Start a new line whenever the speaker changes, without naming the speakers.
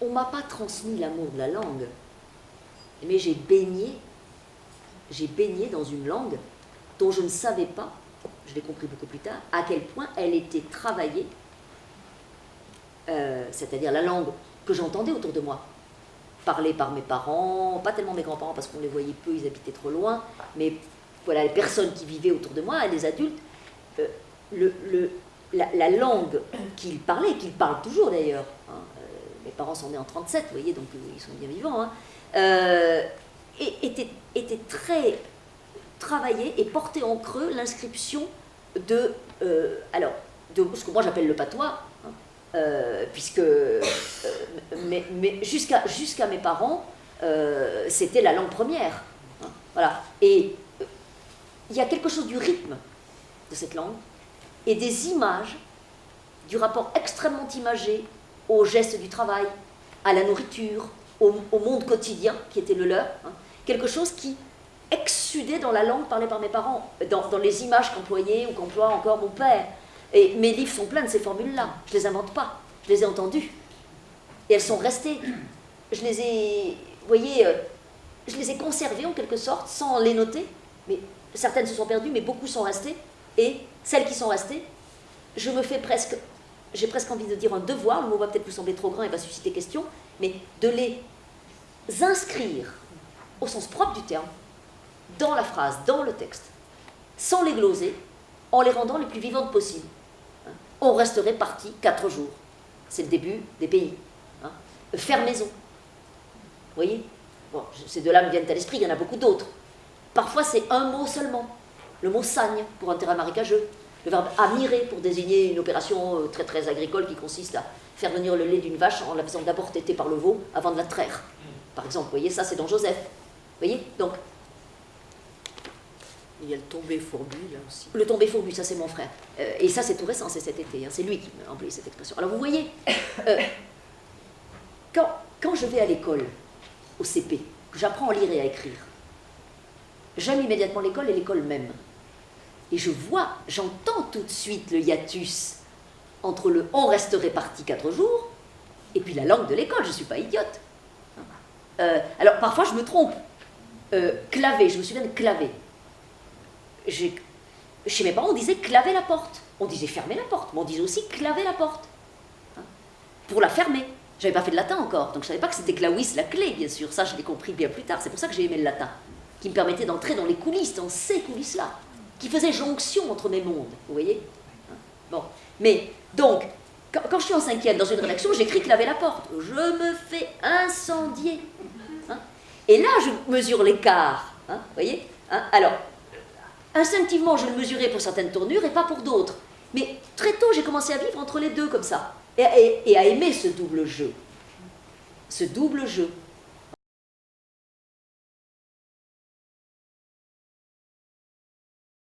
on ne m'a pas transmis l'amour de la langue, mais j'ai baigné dans une langue dont je ne savais pas, je l'ai compris beaucoup plus tard, à quel point elle était travaillée, c'est-à-dire la langue que j'entendais autour de moi, parlée par mes parents, pas tellement mes grands-parents parce qu'on les voyait peu, ils habitaient trop loin, mais voilà, les personnes qui vivaient autour de moi, les adultes, la langue qu'ils parlaient, qu'ils parlent toujours d'ailleurs, hein, mes parents sont nés en 1937, vous voyez, donc ils sont bien vivants, hein, était très travaillée et portait en creux l'inscription de ce que moi j'appelle le patois, hein, puisque mais jusqu'à mes parents, c'était la langue première. Hein, voilà. Et il y a quelque chose du rythme de cette langue et des images, du rapport extrêmement imagé aux gestes du travail, à la nourriture, au monde quotidien qui était le leur, hein, quelque chose qui exsudait dans la langue parlée par mes parents, dans les images qu'employait ou qu'emploie encore mon père. Et mes livres sont pleins de ces formules-là, je ne les invente pas, je les ai entendues. Et elles sont restées, je les ai, vous voyez, je les ai conservées en quelque sorte, sans les noter, mais certaines se sont perdues, mais beaucoup sont restées, et celles qui sont restées, j'ai presque envie de dire un devoir, le mot va peut-être vous sembler trop grand et va susciter question, mais de les inscrire, au sens propre du terme, dans la phrase, dans le texte, sans les gloser, en les rendant les plus vivantes possibles. On resterait parti 4 jours. C'est le début des pays. Hein. Faire maison. Vous voyez? Bon, ces deux-là me viennent à l'esprit, il y en a beaucoup d'autres. Parfois, c'est un mot seulement. Le mot sagne pour un terrain marécageux. Le verbe amirer pour désigner une opération très très agricole qui consiste à faire venir le lait d'une vache en la faisant d'abord téter par le veau avant de la traire. Par exemple, vous voyez, ça c'est dans Joseph. Vous voyez? Donc,
il y a le tombé fourbu, là aussi.
Le tombé fourbu, ça c'est mon frère. Et ça c'est tout récent, c'est cet été. Hein, c'est lui qui m'a employé cette expression. Alors vous voyez, quand je vais à l'école, au CP, que j'apprends à lire et à écrire, j'aime immédiatement l'école et l'école même. Et j'entends tout de suite le hiatus entre le « on resterait parti 4 jours » et puis la langue de l'école, je ne suis pas idiote. Alors parfois je me trompe. Claver, je me souviens de claver. Chez mes parents, on disait claver la porte. On disait fermer la porte, mais on disait aussi claver la porte. Hein, pour la fermer. Je n'avais pas fait de latin encore, donc je ne savais pas que c'était clavis, la clé, bien sûr. Ça, je l'ai compris bien plus tard. C'est pour ça que j'ai aimé le latin, qui me permettait d'entrer dans les coulisses, dans ces coulisses-là, qui faisaient jonction entre mes mondes, vous voyez, hein. Bon, mais, donc, quand je suis en 5e dans une rédaction, j'écris claver la porte. Je me fais incendier. Hein. Et là, je mesure l'écart, hein, vous voyez, hein. Alors, instinctivement, je le mesurais pour certaines tournures et pas pour d'autres. Mais très tôt, j'ai commencé à vivre entre les deux comme ça. Et à aimer ce double jeu. Ce double jeu.